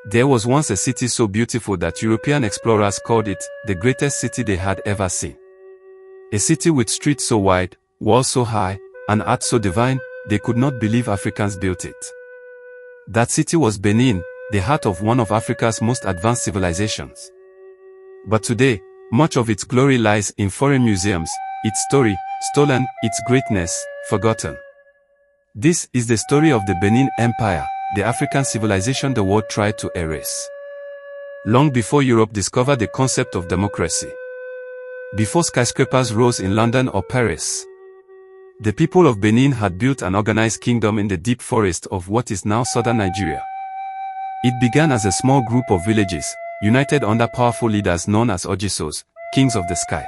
There was once a city so beautiful that European explorers called it the greatest city they had ever seen. A city with streets so wide, walls so high, and art so divine, they could not believe Africans built it. That city was Benin, the heart of one of Africa's most advanced civilizations. But today, much of its glory lies in foreign museums, its story, stolen, its greatness, forgotten. This is the story of the Benin Empire, the African civilization the world tried to erase. Long before Europe discovered the concept of democracy. Before skyscrapers rose in London or Paris. The people of Benin had built an organized kingdom in the deep forest of what is now southern Nigeria. It began as a small group of villages, united under powerful leaders known as Ojisos, kings of the sky.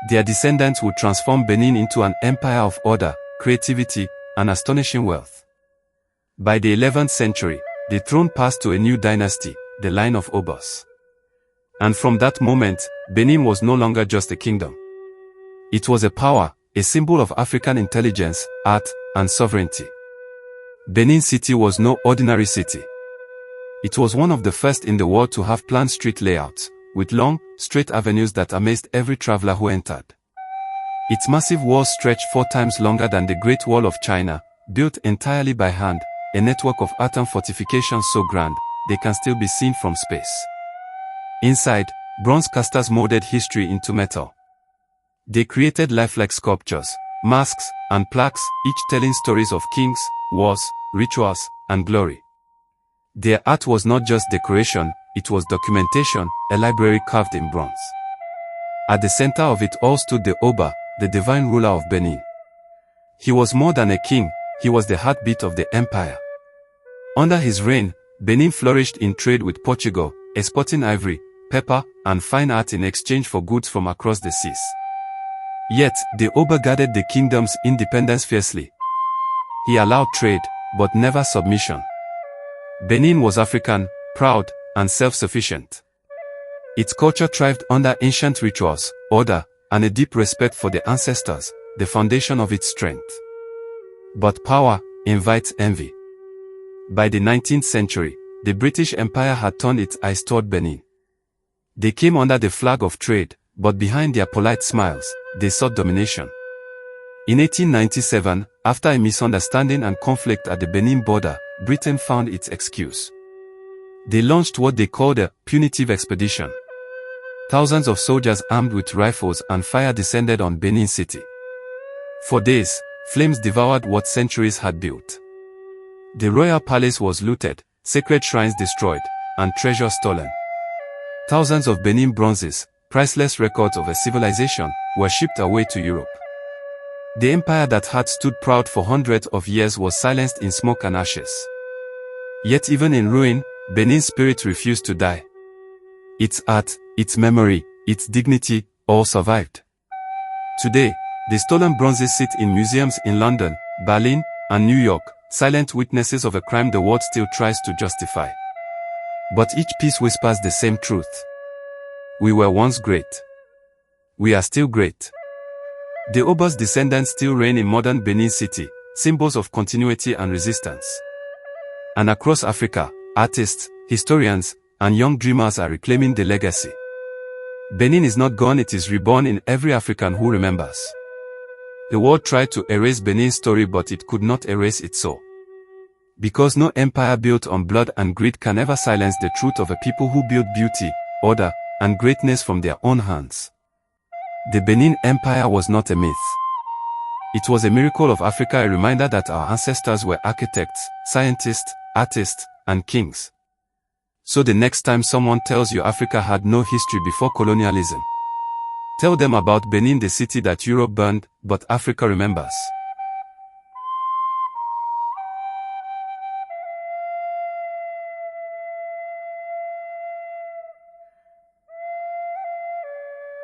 Their descendants would transform Benin into an empire of order, creativity, and astonishing wealth. By the 11th century, the throne passed to a new dynasty, the line of Obas. And from that moment, Benin was no longer just a kingdom. It was a power, a symbol of African intelligence, art, and sovereignty. Benin City was no ordinary city. It was one of the first in the world to have planned street layouts, with long, straight avenues that amazed every traveler who entered. Its massive walls stretched 4 times longer than the Great Wall of China, built entirely by hand, a network of atom fortifications so grand, they can still be seen from space. Inside, bronze casters molded history into metal. They created lifelike sculptures, masks, and plaques, each telling stories of kings, wars, rituals, and glory. Their art was not just decoration, it was documentation, a library carved in bronze. At the center of it all stood the Oba, the divine ruler of Benin. He was more than a king, he was the heartbeat of the empire. Under his reign, Benin flourished in trade with Portugal, exporting ivory, pepper, and fine art in exchange for goods from across the seas. Yet, the Oba guarded the kingdom's independence fiercely. He allowed trade, but never submission. Benin was African, proud, and self-sufficient. Its culture thrived under ancient rituals, order, and a deep respect for the ancestors, the foundation of its strength. But power invites envy. By the 19th century, the British Empire had turned its eyes toward Benin. They came under the flag of trade, but behind their polite smiles, they sought domination. In 1897, after a misunderstanding and conflict at the Benin border, Britain found its excuse. They launched what they called a punitive expedition. Thousands of soldiers armed with rifles and fire descended on Benin City. For days, flames devoured what centuries had built. The royal palace was looted, sacred shrines destroyed, and treasure stolen. Thousands of Benin bronzes, priceless records of a civilization, were shipped away to Europe. The empire that had stood proud for hundreds of years was silenced in smoke and ashes. Yet even in ruin, Benin's spirit refused to die. Its art, its memory, its dignity, all survived. Today, the stolen bronzes sit in museums in London, Berlin, and New York, silent witnesses of a crime the world still tries to justify. But each piece whispers the same truth. We were once great. We are still great. The Obas descendants still reign in modern Benin City, symbols of continuity and resistance. And across Africa, artists, historians, and young dreamers are reclaiming the legacy. Benin is not gone, it is reborn in every African who remembers. The world tried to erase Benin's story, but it could not erase its soul. Because no empire built on blood and greed can ever silence the truth of a people who built beauty, order, and greatness from their own hands. The Benin Empire was not a myth. It was a miracle of Africa, a reminder that our ancestors were architects, scientists, artists, and kings. So the next time someone tells you Africa had no history before colonialism, tell them about Benin, the city that Europe burned, but Africa remembers.